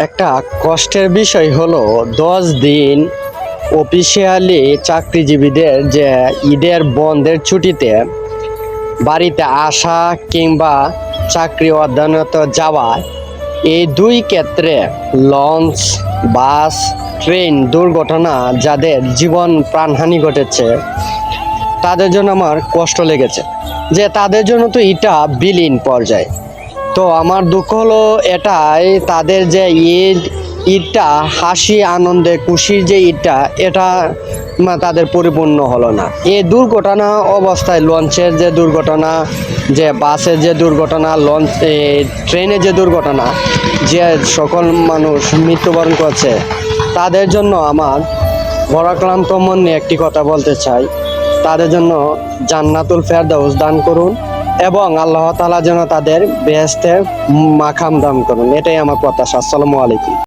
একটা কষ্টের বিষয় হলো 10 দিন অফিসিয়ালি চাকরিজীবীদের যে ঈদের বন্ধের ছুটিতে বাড়িতে আসা কিংবা চাকরি অধ্যয়নত যাওয়া, এই দুই ক্ষেত্রে লঞ্চ, বাস, ট্রেন দুর্ঘটনা যাদের জীবন প্রাণহানি ঘটেছে তাদের জন্য আমার কষ্ট লেগেছে। যে তাদের জন্য তো এটা বিলীন পর্যায়ে। তো আমার দুঃখ হলো এটাই, তাদের যে ঈদটা হাসি আনন্দে খুশির যে ঈদটা, এটা তাদের পরিপূর্ণ হলো না। এই দুর্ঘটনা অবস্থায় লঞ্চের যে দুর্ঘটনা, যে বাসের যে দুর্ঘটনা, ট্রেনের যে দুর্ঘটনা, যে সকল মানুষ মৃত্যুবরণ করছে তাদের জন্য আমার বরাক্রান্ত মন নিয়ে একটি কথা বলতে চাই। তাদের জন্য জান্নাতুল ফেরদাউস দান করুন এবং আল্লাহ তাআলা যেন তাদের বেহেশতে মাকাম দান করুন, এটাই আমার প্রত্যাশা। আসসালামু আলাইকুম।